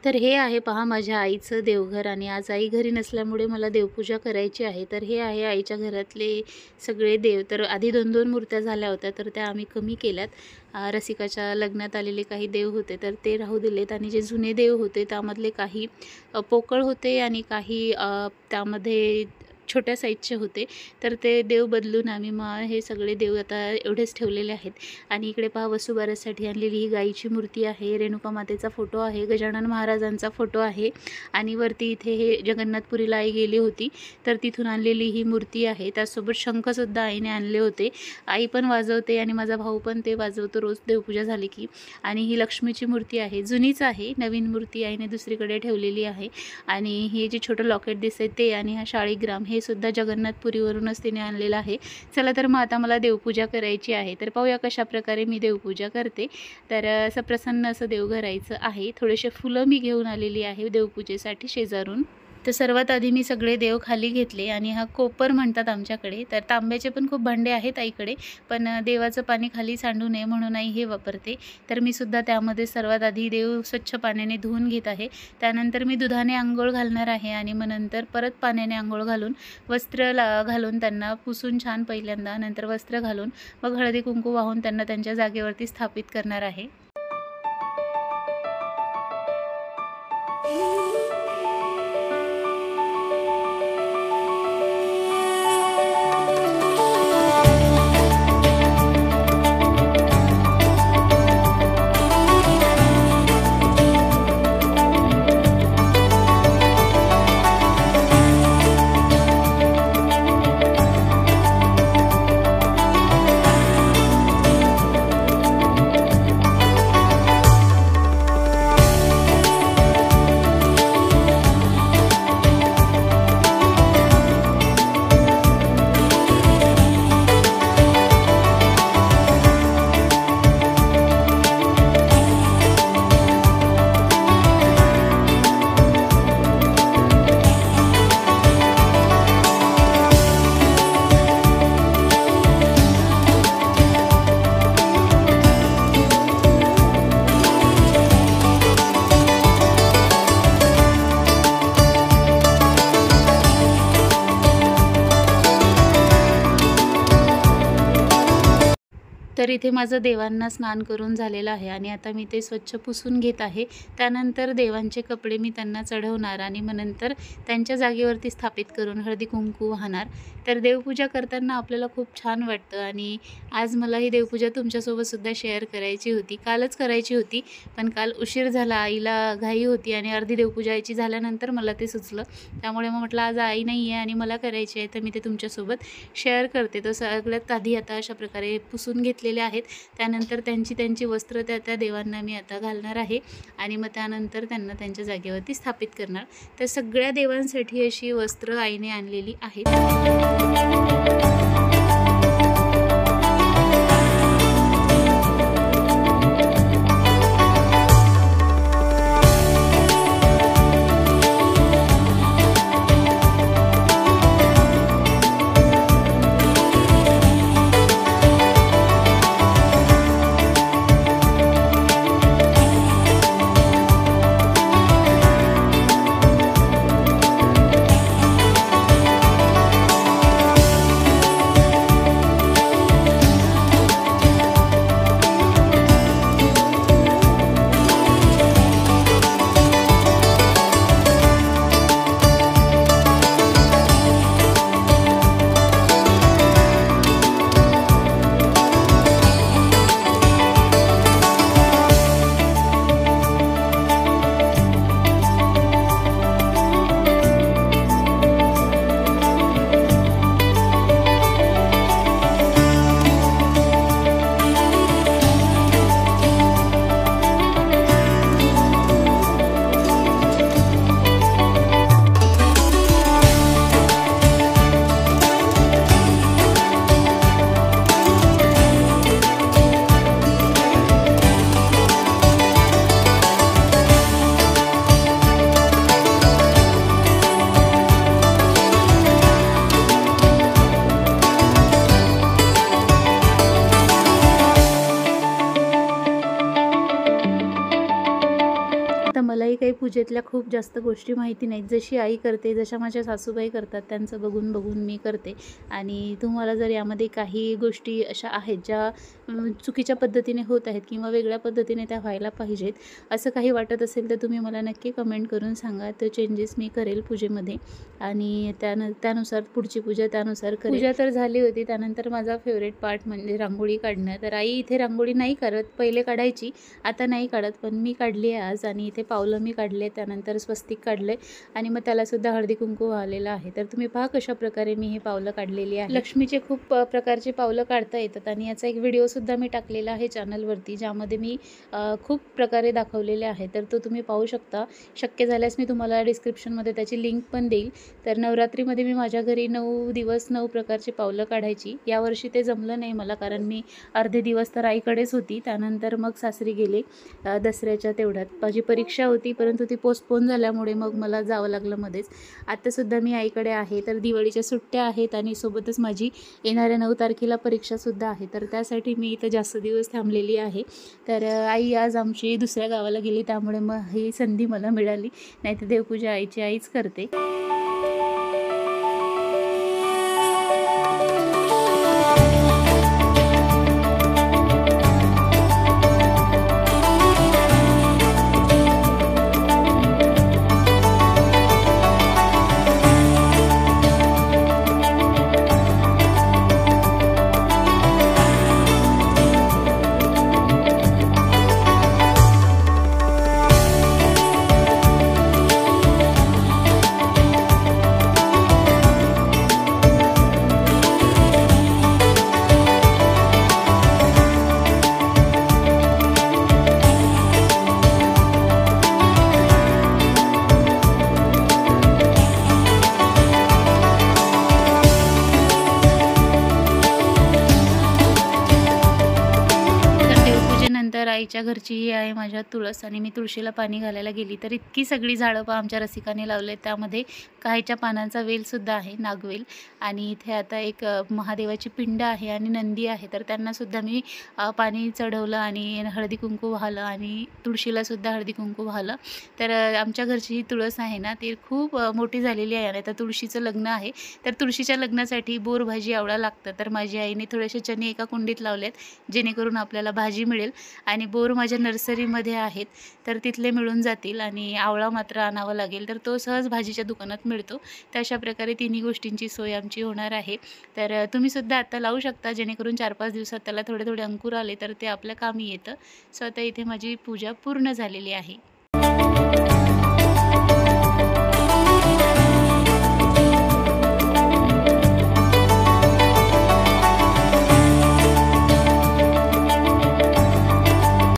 तर हे आहे पहा माझ्या आईचं देवघर आणि आज आई घरी नसल्यामुळे मला देवपूजा करायची आहे। तर हे आहे आईच्या घरातले सगळे देव। तर आधी 2-2 मूर्त्या झाल्या होत्या तर त्या आम्ही कमी केल्यात। रसिकाच्या लग्नात आलेले काही देव होते तर ते राहू दिलेत आणि जे जुने देव होते त्यामधले काही पोकळ होते आणि काही त्यामध्ये छोट्या साईजचे होते। तर ते देव बदलून आम्ही हे सगळे देव आता एवढेच ठेवलेले आहेत। आणि इकडे पहा वसुबारससाठी आणलेली ही गाईची मूर्ती आहे, रेणुका मातेचा फोटो आहे, गजानन महाराजांचा फोटो आहे आणि वरती इथे हे जगन्नाथपुरीला आई गेली होती तर तिथून आणलेली ही मूर्ती आहे। त्यासोबत शंखसुद्धा आईने आणले होते। आई पण वाजवते आणि माझा भाऊ पण ते वाजवतो रोज देवपूजा झाली की। आणि ही लक्ष्मीची मूर्ती आहे, जुनीच आहे, नवीन मूर्ती आईने दुसरीकडे ठेवलेली आहे। आणि हे जे छोटं लॉकेट दिसते ते आणि हा शाळीग्राम हे सुद्धा जगन्नाथपुरीवरूनच तिने आणलेला आहे। चला तर मग आता मला देवपूजा करायची आहे तर पाहूया कशा प्रकारे मी देवपूजा करते। तर असं प्रसन्न असं देवघर आईचं आहे। थोडेसे फुलं मी घेऊन आलेली आहे देवपूजेसाठी शेजारून। तर सर्वात आधी मी सगळे देव खाली घेतले आणि हा कोपर म्हणतात आमच्याकडे। तर तांब्याचे पण खूप भांडे आहेत आईकडे, पण देवाचं पाणी खाली सांडू नये म्हणून आई हे वापरते। तर मी सुद्धा त्यामध्ये सर्वात आधी देव स्वच्छ पाण्याने धुवून घेत आहे। त्यानंतर मी दुधाने अंघोळ घालणार आहे आणि मग नंतर परत पाण्याने अंघोळ घालून वस्त्र घालून त्यांना पुसून छान पहिल्यांदा, नंतर वस्त्र घालून मग हळदी कुंकू वाहून त्यांना त्यांच्या जागेवरती स्थापित करणार आहे। तर इथे माझं देवांना स्नान करून झालेलं आहे आणि आता मी ते स्वच्छ पुसून घेत आहे। त्यानंतर देवांचे कपडे मी त्यांना चढवणार आणि मग नंतर त्यांच्या जागेवरती स्थापित करून हळदी कुंकू वाहणार। तर देवपूजा करताना आपल्याला खूप छान वाटतं आणि आज मला ही देवपूजा तुमच्यासोबत सुद्धा शेअर करायची होती। कालच करायची होती पण काल उशीर झाला, आईला घाई होती आणि अर्धी देवपूजा याची झाल्यानंतर मला ते सुचलं। त्यामुळे मग म्हटलं आज आई नाही आहे आणि मला करायची आहे तर मी ते तुमच्यासोबत शेअर करते। तर सगळ्यात आधी आता अशा प्रकारे पुसून घेतलेले आहेत। त्यानंतर त्यांची वस्त्र त्या देवांना मी आता घालणार आहे आणि मग त्यानंतर त्यांना त्यांच्या जागेवरती स्थापित करणार। तर सगळ्या देवांसाठी अशी वस्त्र आईने आणलेली आहेत। मलाही काही पूजेतल्या खूप जास्त गोष्टी माहिती नाहीत. जशी आई करते, जशा माझ्या सासूबाई करतात त्यांचं बघून बघून मी करते. आणि तुम्हाला जर यामध्ये काही गोष्टी अशा आहेत ज्या चुकीच्या पद्धतीने होत आहेत किंवा वेगळ्या पद्धतीने त्या व्हायला पाहिजेत, असं काही वाटत असेल तर तुम्ही मला नक्की कमेंट करून सांगा. ते चेंजेस मी करेल पूजेमध्ये आणि त्यानुसार पुढची पूजा त्यानुसार करेल. पूजा तर झाली होती. त्यानंतर माझा फेवरेट पार्ट म्हणजे रांगोळी काढणं. तर आई इथे रांगोळी नाही करत, पहिले काढायची, आता नाही काढत, पण मी काढली आहे आज. आणि इथे पावलं मी काढले, त्यानंतर स्वस्तिक काढले आणि मग त्यालासुद्धा हळदी कुंकू वाहिलेलं आहे. तर तुम्ही पहा कशा प्रकारे मी हे पावलं काढलेली आहे. लक्ष्मीचे खूप प्रकारचे पावलं काढता येतात आणि याचा एक व्हिडिओसुद्धा मी टाकलेला आहे चॅनलवरती, ज्यामध्ये मी खूप प्रकारे दाखवलेले आहे. तर तो तुम्ही पाहू शकता. शक्य झाल्यास मी तुम्हाला डिस्क्रिप्शनमध्ये त्याची लिंक पण देईल. तर नवरात्रीमध्ये मी माझ्या घरी 9 दिवस 9 प्रकारची पावलं काढायची. यावर्षी ते जमलं नाही मला, कारण मी अर्धे दिवस तर आईकडेच होती. त्यानंतर मग सासरी गेले दसऱ्याच्या तेवढ्यात. माझी परीक्षा होती, परंतु ती पोस्टपोन झाल्यामुळे मग मला जावं लागलं मध्येच. आत्तासुद्धा मी आईकडे आहे. तर दिवाळीच्या सुट्ट्या आहेत आणि सोबतच माझी येणाऱ्या 9 तारखेला परीक्षासुद्धा आहे. तर त्यासाठी मी इथं जास्त दिवस थांबलेली आहे. तर आई आज आमची दुसऱ्या गावाला गेली, त्यामुळे मग ही संधी मला मिळाली. नाहीतर देवपूजा आईची आईच करते. तर आईच्या घरची ही आहे माझ्या तुळस आणि मी तुळशीला पाणी घालायला गेली तर इतकी सगळी झाडं आमच्या रसिकाने लावले. त्यामध्ये काहीच्या पानांचा वेलसुद्धा आहे, नागवेल. आणि इथे आता एक महादेवाची पिंड आहे आणि नंदी आहे. तर त्यांनासुद्धा मी पाणी चढवलं आणि हळदी कुंकू वाहलं आणि तुळशीलासुद्धा हळदी कुंकू वाहलं. तर आमच्या घरची ही तुळस आहे ना, ती खूप मोठी झालेली आहे. आता तुळशीचं लग्न आहे, तर तुळशीच्या लग्नासाठी बोर भाजी आवळा लागतं. तर माझी आईने थोडेसे चणे एका कुंडीत लावलेत, जेणेकरून आपल्याला भाजी मिळेल. आणि बोर माझ्या नर्सरीमध्ये आहेत, तर तिथले मिळून जातील आणि आवळा मात्र आणावा लागेल. तर तो सहज भाजीच्या दुकानात मिळतो. तर अशा प्रकारे तिन्ही गोष्टींची सोय आमची होणार आहे. तर तुम्हीसुद्धा आता लावू शकता, जेणेकरून 4-5 दिवसात त्याला थोडे थोडे अंकुर आले तर ते आपल्या कामी येतं. सो आता इथे माझी पूजा पूर्ण झालेली आहे.